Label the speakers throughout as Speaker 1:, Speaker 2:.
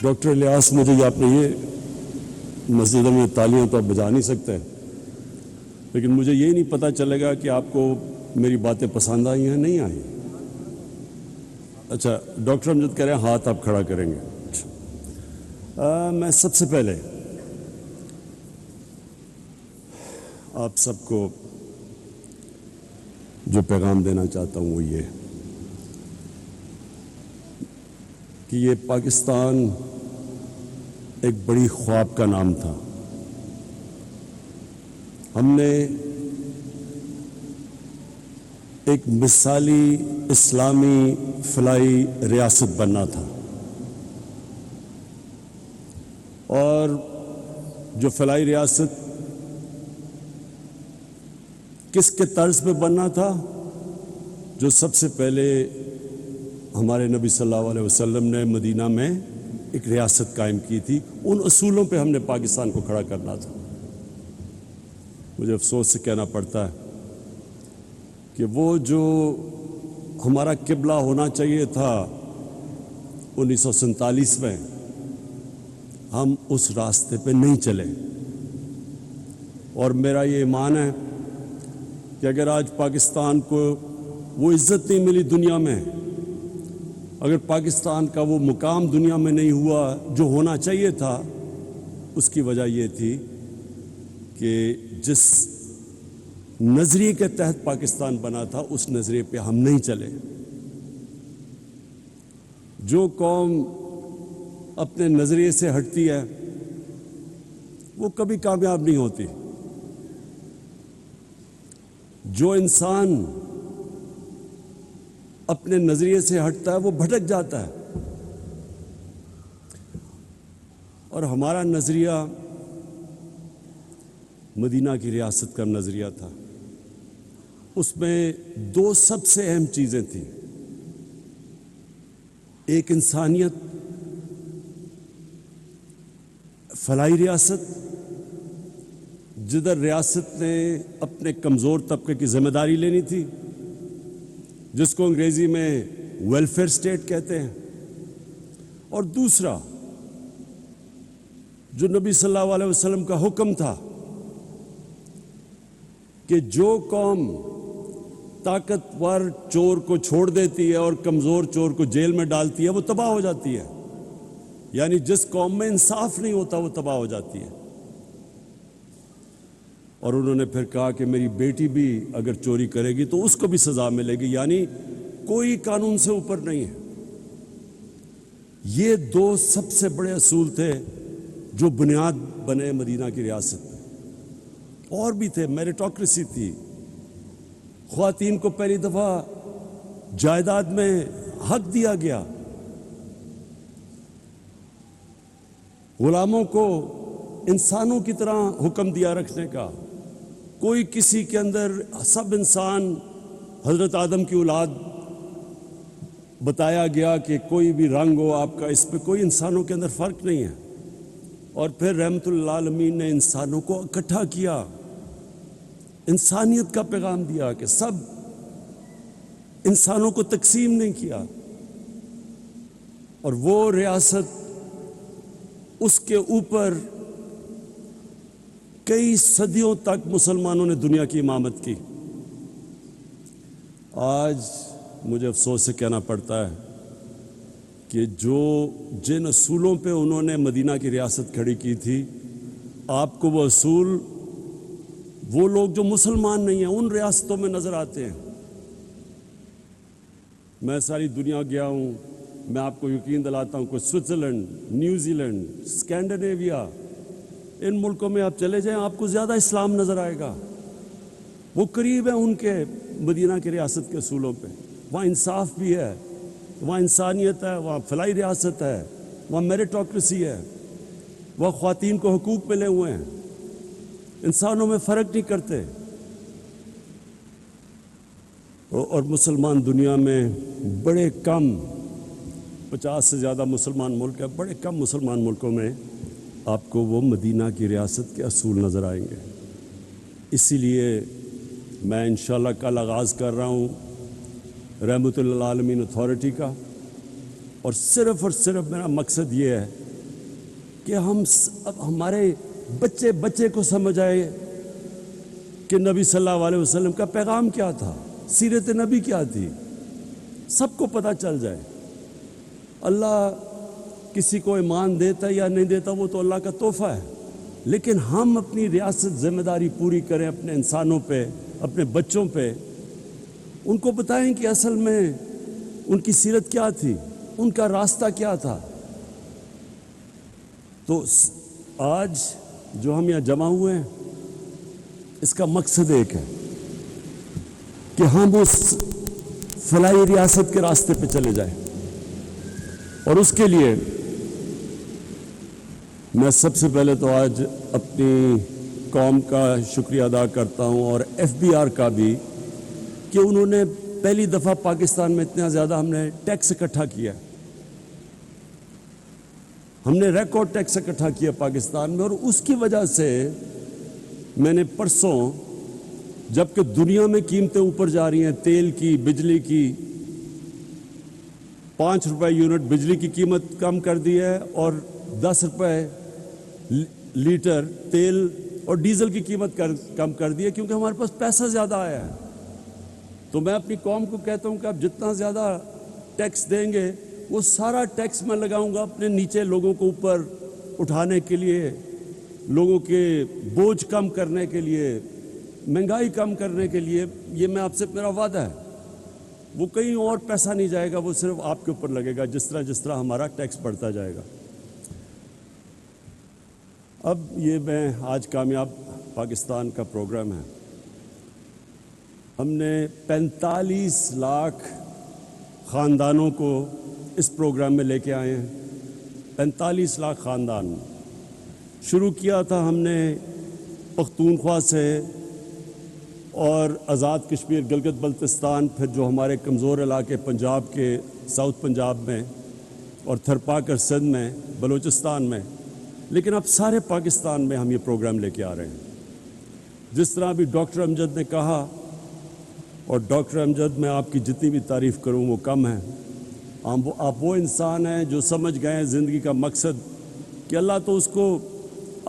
Speaker 1: Doctor Ilyas, مجھے آپ نے یہ مسجد میں تالیاں تو آپ بجا نہیں سکتے، لیکن مجھے یہ نہیں پتہ چلے گا کہ آپ کو میری باتیں پسند آئی ہیں نہیں آئی۔ اچھا، ڈاکٹر امجد کہہ رہے ہیں ہاتھ آپ کھڑا کریں گے۔ میں سب سے پہلے آپ سب کو جو پیغام دینا چاہتا ہوں وہ یہ کہ یہ پاکستان ایک بڑی خواب کا نام تھا۔ ہم نے ایک مثالی اسلامی فلاحی ریاست بننا تھا، اور جو فلاحی ریاست کس کے طرز پہ بننا تھا؟ جو سب سے پہلے ہمارے نبی صلی اللہ علیہ وسلم نے مدینہ میں ایک ریاست قائم کی تھی، ان اصولوں پہ ہم نے پاکستان کو کھڑا کرنا تھا۔ مجھے افسوس سے کہنا پڑتا ہے کہ وہ جو ہمارا قبلہ ہونا چاہیے تھا 1947 میں، ہم اس راستے پہ نہیں چلے۔ اور میرا یہ ایمان ہے کہ اگر آج پاکستان کو وہ عزت نہیں ملی دنیا میں، اگر پاکستان کا وہ مقام دنیا میں نہیں ہوا جو ہونا چاہیے تھا، اس کی وجہ یہ تھی کہ جس نظریے کے تحت پاکستان بنا تھا اس نظریے پہ ہم نہیں چلے۔ جو قوم اپنے نظریے سے ہٹتی ہے وہ کبھی کامیاب نہیں ہوتی۔ جو انسان اپنے نظریے سے ہٹتا ہے وہ بھٹک جاتا ہے، اور ہمارا نظریہ مدینہ کی ریاست کا نظریہ تھا۔ اس میں دو سب سے اہم چیزیں تھیں، ایک انسانیت، فلاحی ریاست جدھر ریاست نے اپنے کمزور طبقے کی ذمہ داری لینی تھی، جس کو انگریزی میں ویلفیئر اسٹیٹ کہتے ہیں، اور دوسرا جو نبی صلی اللہ علیہ وسلم کا حکم تھا کہ جو قوم طاقتور چور کو چھوڑ دیتی ہے اور کمزور چور کو جیل میں ڈالتی ہے وہ تباہ ہو جاتی ہے، یعنی جس قوم میں انصاف نہیں ہوتا وہ تباہ ہو جاتی ہے۔ اور انہوں نے پھر کہا کہ میری بیٹی بھی اگر چوری کرے گی تو اس کو بھی سزا ملے گی، یعنی کوئی قانون سے اوپر نہیں ہے۔ یہ دو سب سے بڑے اصول تھے جو بنیاد بنے مدینہ کی ریاست میں۔ اور بھی تھے، میریٹوکریسی تھی، خواتین کو پہلی دفعہ جائیداد میں حق دیا گیا، غلاموں کو انسانوں کی طرح حکم دیا رکھنے کا، کوئی کسی کے اندر، سب انسان حضرت آدم کی اولاد بتایا گیا کہ کوئی بھی رنگ ہو آپ کا، اس پہ کوئی انسانوں کے اندر فرق نہیں ہے۔ اور پھر رحمت للعالمین نے انسانوں کو اکٹھا کیا، انسانیت کا پیغام دیا کہ سب انسانوں کو تقسیم نہیں کیا، اور وہ ریاست، اس کے اوپر کئی صدیوں تک مسلمانوں نے دنیا کی امامت کی۔ آج مجھے افسوس سے کہنا پڑتا ہے کہ جن اصولوں پہ انہوں نے مدینہ کی ریاست کھڑی کی تھی، آپ کو وہ اصول وہ لوگ جو مسلمان نہیں ہیں ان ریاستوں میں نظر آتے ہیں۔ میں ساری دنیا گیا ہوں، میں آپ کو یقین دلاتا ہوں کہ سوئٹزرلینڈ، نیوزی لینڈ، اسکینڈینیویا، ان ملکوں میں آپ چلے جائیں آپ کو زیادہ اسلام نظر آئے گا، وہ قریب ہیں ان کے مدینہ کی ریاست کے اصولوں پہ۔ وہاں انصاف بھی ہے، وہاں انسانیت ہے، وہاں فلاحی ریاست ہے، وہاں میریٹوکریسی ہے، وہاں خواتین کو حقوق ملے ہوئے ہیں، انسانوں میں فرق نہیں کرتے۔ اور مسلمان دنیا میں بڑے کم، 50 سے زیادہ مسلمان ملک ہیں، بڑے کم مسلمان ملکوں میں آپ کو وہ مدینہ کی ریاست کے اصول نظر آئیں گے۔ اسی لیے میں انشاءاللہ کل آغاز کر رہا ہوں رحمت للعالمین اتھارٹی کا، اور صرف میرا مقصد یہ ہے کہ اب ہمارے بچے بچے کو سمجھ آئے کہ نبی صلی اللہ علیہ وسلم کا پیغام کیا تھا، سیرت نبی کیا تھی، سب کو پتہ چل جائے۔ اللہ کسی کو ایمان دیتا یا نہیں دیتا وہ تو اللہ کا تحفہ ہے، لیکن ہم اپنی ریاست ذمہ داری پوری کریں اپنے انسانوں پہ، اپنے بچوں پہ، ان کو بتائیں کہ اصل میں ان کی سیرت کیا تھی، ان کا راستہ کیا تھا۔ تو آج جو ہم یہاں جمع ہوئے ہیں اس کا مقصد ایک ہے کہ ہم اس فلاحی ریاست کے راستے پہ چلے جائیں، اور اس کے لیے میں سب سے پہلے تو آج اپنی قوم کا شکریہ ادا کرتا ہوں اور FBR کا بھی کہ انہوں نے پہلی دفعہ پاکستان میں اتنا زیادہ ہم نے ٹیکس اکٹھا کیا، ہم نے ریکارڈ ٹیکس اکٹھا کیا پاکستان میں، اور اس کی وجہ سے میں نے پرسوں جبکہ دنیا میں قیمتیں اوپر جا رہی ہیں، تیل کی، بجلی کی، 5 روپے یونٹ بجلی کی قیمت کم کر دی ہے اور 10 روپے لیٹر تیل اور ڈیزل کی قیمت کم کر دی ہے، کیونکہ ہمارے پاس پیسہ زیادہ آیا ہے۔ تو میں اپنی قوم کو کہتا ہوں کہ آپ جتنا زیادہ ٹیکس دیں گے وہ سارا ٹیکس میں لگاؤں گا اپنے نیچے لوگوں کو اوپر اٹھانے کے لیے، لوگوں کے بوجھ کم کرنے کے لیے، مہنگائی کم کرنے کے لیے۔ یہ میں آپ سے میرا وعدہ ہے، وہ کہیں اور پیسہ نہیں جائے گا، وہ صرف آپ کے اوپر لگے گا جس طرح ہمارا ٹیکس بڑھتا جائے گا۔ اب یہ میں آج کامیاب پاکستان کا پروگرام ہے، ہم نے 45 لاکھ خاندانوں کو اس پروگرام میں لے کے آئے ہیں۔ 45 لاکھ خاندان شروع کیا تھا ہم نے پختونخوا سے اور آزاد کشمیر گلگت بلتستان، پھر جو ہمارے کمزور علاقے پنجاب کے ساؤتھ پنجاب میں اور تھرپاکر سندھ میں، بلوچستان میں، لیکن اب سارے پاکستان میں ہم یہ پروگرام لے کے آ رہے ہیں۔ جس طرح بھی ڈاکٹر امجد نے کہا، اور ڈاکٹر امجد میں آپ کی جتنی بھی تعریف کروں وہ کم ہے، آپ وہ انسان ہیں جو سمجھ گئے ہیں زندگی کا مقصد کہ اللہ تو اس کو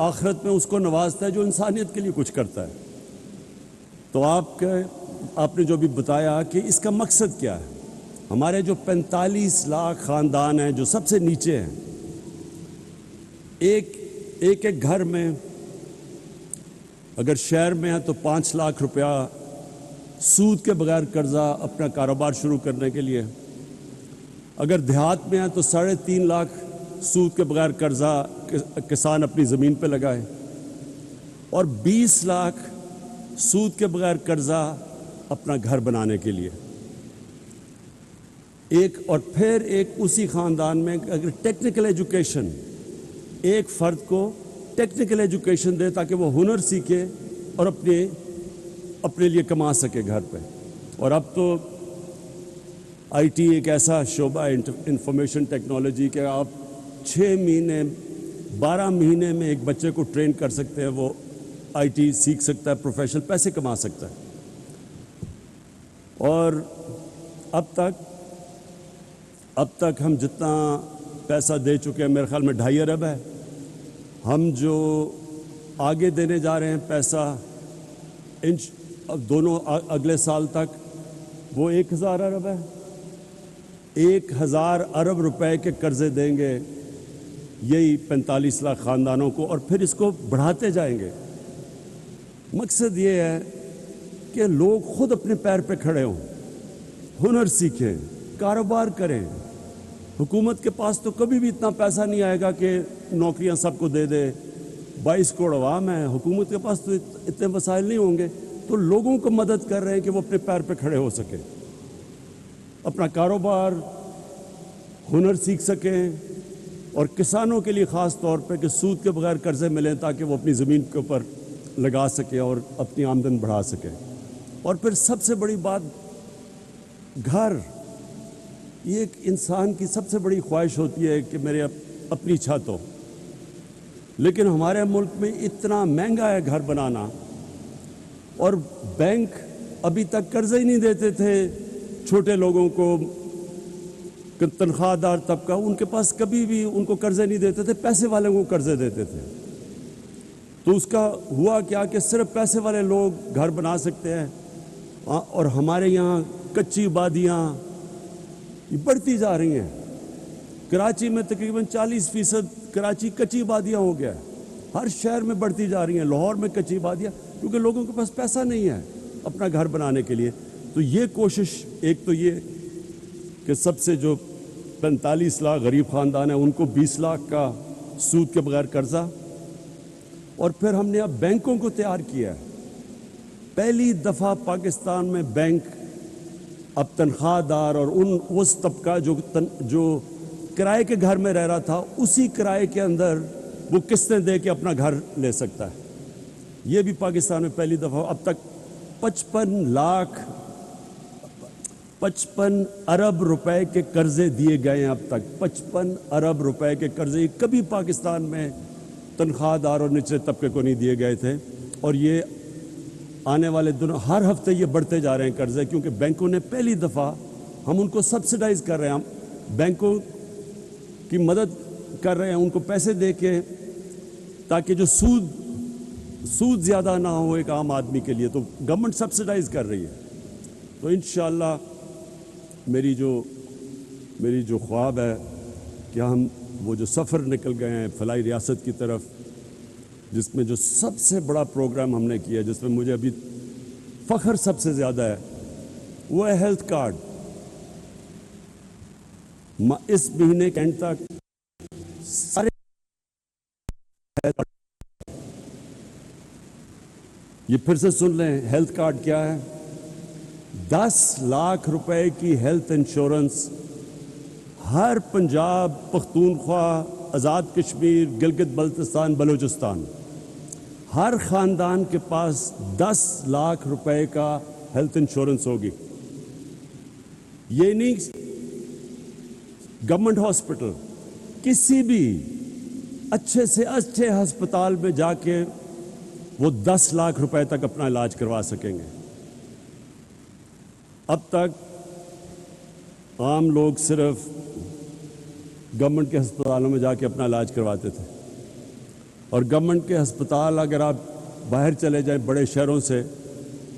Speaker 1: آخرت میں اس کو نوازتا ہے جو انسانیت کے لیے کچھ کرتا ہے۔ تو آپ نے جو بھی بتایا کہ اس کا مقصد کیا ہے، ہمارے جو 45 لاکھ خاندان ہیں جو سب سے نیچے ہیں، ایک گھر میں اگر شہر میں ہے تو 5 لاکھ روپیہ سود کے بغیر قرضہ اپنا کاروبار شروع کرنے کے لیے، اگر دیہات میں ہے تو 3.5 لاکھ سود کے بغیر قرضہ کسان اپنی زمین پہ لگائے، اور 20 لاکھ سود کے بغیر قرضہ اپنا گھر بنانے کے لیے۔ اور پھر ایک اسی خاندان میں اگر ٹیکنیکل ایجوکیشن، ایک فرد کو ٹیکنیکل ایجوکیشن دے تاکہ وہ ہنر سیکھے اور اپنے لیے کما سکے گھر پہ۔ اور اب تو آئی ٹی ایک ایسا شعبہ ہے، انفارمیشن ٹیکنالوجی، کہ آپ 6 مہینے 12 مہینے میں ایک بچے کو ٹرین کر سکتے ہیں، وہ آئی ٹی سیکھ سکتا ہے، پروفیشنل پیسے کما سکتا ہے۔ اور اب تک ہم جتنا پیسہ دے چکے ہیں میرے خیال میں 2.5 ارب ہے، ہم جو آگے دینے جا رہے ہیں پیسہ دونوں اگلے سال تک وہ 1000 ارب ہے، 1000 ارب روپے کے قرضے دیں گے یہی 45 لاکھ خاندانوں کو، اور پھر اس کو بڑھاتے جائیں گے۔ مقصد یہ ہے کہ لوگ خود اپنے پیر پہ کھڑے ہوں، ہنر سیکھیں، کاروبار کریں۔ حکومت کے پاس تو کبھی بھی اتنا پیسہ نہیں آئے گا کہ نوکریاں سب کو دے دے، 22 کروڑ عوام ہے، حکومت کے پاس تو اتنے وسائل نہیں ہوں گے، تو لوگوں کو مدد کر رہے ہیں کہ وہ اپنے پیر پہ کھڑے ہو سکیں، اپنا کاروبار، ہنر سیکھ سکیں، اور کسانوں کے لیے خاص طور پہ کہ سود کے بغیر قرضے ملیں تاکہ وہ اپنی زمین کے اوپر لگا سکے اور اپنی آمدن بڑھا سکے۔ اور پھر سب سے بڑی بات، گھر، یہ ایک انسان کی سب سے بڑی خواہش ہوتی ہے کہ میرے اپنی چھت ہو، لیکن ہمارے ملک میں اتنا مہنگا ہے گھر بنانا، اور بینک ابھی تک قرضے ہی نہیں دیتے تھے چھوٹے لوگوں کو، کہ تنخواہ طبقہ ان کے پاس کبھی بھی ان کو قرضے نہیں دیتے تھے، پیسے والے کو قرضے دیتے تھے. تو اس کا ہوا کیا کہ صرف پیسے والے لوگ گھر بنا سکتے ہیں، اور ہمارے یہاں کچی آبادیاں یہ بڑھتی جا رہی ہیں. کراچی میں تقریباً 40% کراچی کچی آبادیاں ہو گیا ہے. ہر شہر میں بڑھتی جا رہی ہیں. لاہور میں کچی آبادیاں، کیونکہ لوگوں کے پاس پیسہ نہیں ہے اپنا گھر بنانے کے لیے. تو یہ کوشش، ایک تو یہ کہ سب سے جو 45 لاکھ غریب خاندان ہیں ان کو 20 لاکھ کا سود کے بغیر قرضہ، اور پھر ہم نے اب بینکوں کو تیار کیا ہے. پہلی دفعہ پاکستان میں بینک اب تنخواہ دار اور اس طبقہ جو کرائے کے گھر میں رہ رہا تھا، اسی کرائے کے اندر وہ قسطیں دے کے اپنا گھر لے سکتا ہے. یہ بھی پاکستان میں پہلی دفعہ. اب تک 55 ارب روپے کے قرضے دیے گئے ہیں. اب تک 55 ارب روپے کے قرضے کبھی پاکستان میں تنخواہ دار اور نچلے طبقے کو نہیں دیے گئے تھے. اور یہ آنے والے دنوں ہر ہفتے یہ بڑھتے جا رہے ہیں قرضے، کیونکہ بینکوں نے پہلی دفعہ ہم ان کو سبسڈائز کر رہے ہیں. ہم بینکوں کی مدد کر رہے ہیں ان کو پیسے دے کے، تاکہ جو سود زیادہ نہ ہو ایک عام آدمی کے لیے. تو گورنمنٹ سبسڈائز کر رہی ہے. تو انشاءاللہ میری جو خواب ہے کہ ہم وہ جو سفر نکل گئے ہیں فلاحی ریاست کی طرف، جس میں جو سب سے بڑا پروگرام ہم نے کیا، جس میں مجھے ابھی فخر سب سے زیادہ ہے، وہ ہے ہیلتھ کارڈ. اس مہینے کے اینڈ تک سارے یہ پھر سے سن لیں، ہیلتھ کارڈ کیا ہے؟ 10 لاکھ روپے کی ہیلتھ انشورنس ہر پنجاب، پختونخوا، آزاد کشمیر، گلگت بلتستان، بلوچستان، ہر خاندان کے پاس 10 لاکھ روپے کا ہیلتھ انشورنس ہوگی. یہ نہیں گورنمنٹ ہاسپٹل، کسی بھی اچھے سے اچھے ہسپتال میں جا کے وہ 10 لاکھ روپے تک اپنا علاج کروا سکیں گے. اب تک عام لوگ صرف گورنمنٹ کے ہسپتالوں میں جا کے اپنا علاج کرواتے تھے، اور گورنمنٹ کے ہسپتال اگر آپ باہر چلے جائیں بڑے شہروں سے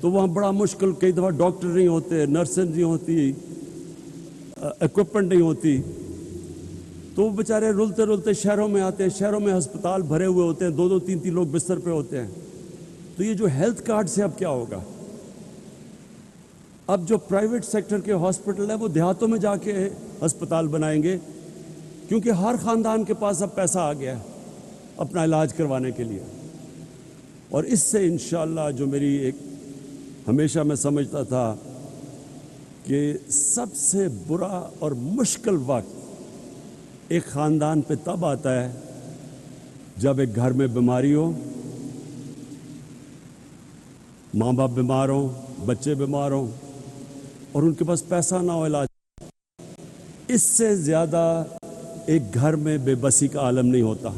Speaker 1: تو وہاں بڑا مشکل، کئی دفعہ ڈاکٹر نہیں ہوتے، نرسیں نہیں ہوتی، ایکوپمنٹ نہیں ہوتی. تو وہ بیچارے رلتے رلتے شہروں میں آتے ہیں. شہروں میں ہسپتال بھرے ہوئے ہوتے ہیں، 2-2 3-3 لوگ بستر پہ ہوتے ہیں. تو یہ جو ہیلتھ کارڈ سے اب کیا ہوگا؟ اب جو پرائیویٹ سیکٹر کے ہاسپٹل ہیں وہ دیہاتوں میں جا کے ہسپتال بنائیں گے، کیونکہ ہر خاندان کے پاس اب پیسہ آ گیا ہے اپنا علاج کروانے کے لیے. اور اس سے انشاءاللہ جو میری ایک ہمیشہ میں سمجھتا تھا کہ سب سے برا اور مشکل وقت ایک خاندان پہ تب آتا ہے جب ایک گھر میں بیماری ہو، ماں باپ بیمار ہوں، بچے بیمار ہوں، اور ان کے پاس پیسہ نہ ہو علاج. اس سے زیادہ ایک گھر میں بے بسی کا عالم نہیں ہوتا.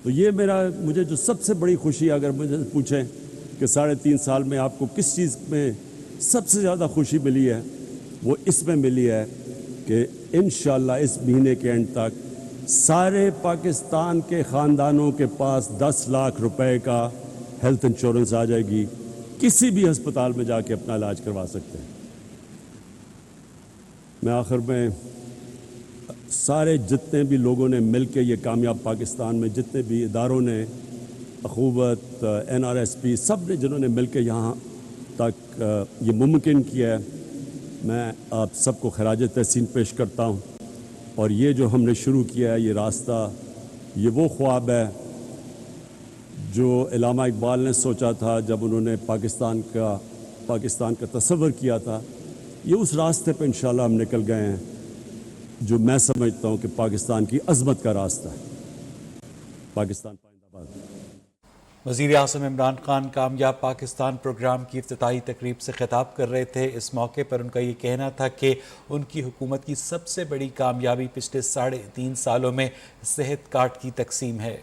Speaker 1: تو یہ مجھے جو سب سے بڑی خوشی، اگر مجھے پوچھیں کہ 3.5 سال میں آپ کو کس چیز میں سب سے زیادہ خوشی ملی ہے، وہ اس میں ملی ہے کہ انشاءاللہ اس مہینے کے اینڈ تک سارے پاکستان کے خاندانوں کے پاس 10 لاکھ روپے کا ہیلتھ انشورنس آ جائے گی. کسی بھی ہسپتال میں جا کے اپنا علاج کروا سکتے ہیں. میں آخر میں سارے جتنے بھی لوگوں نے مل کے یہ کامیاب پاکستان میں، جتنے بھی اداروں نے، اخوت، NRSP، سب نے جنہوں نے مل کے یہاں تک یہ ممکن کیا ہے، میں آپ سب کو خراج تحسین پیش کرتا ہوں. اور یہ جو ہم نے شروع کیا ہے، یہ راستہ، یہ وہ خواب ہے جو علامہ اقبال نے سوچا تھا جب انہوں نے پاکستان کا تصور کیا تھا. یہ اس راستے پہ انشاءاللہ ہم نکل گئے ہیں جو میں سمجھتا ہوں کہ پاکستان کی عظمت کا راستہ ہے. پاکستان پائندہ باد.
Speaker 2: وزیر اعظم عمران خان کامیاب پاکستان پروگرام کی افتتاحی تقریب سے خطاب کر رہے تھے. اس موقع پر ان کا یہ کہنا تھا کہ ان کی حکومت کی سب سے بڑی کامیابی پچھلے 3.5 سالوں میں صحت کارڈ کی تقسیم ہے.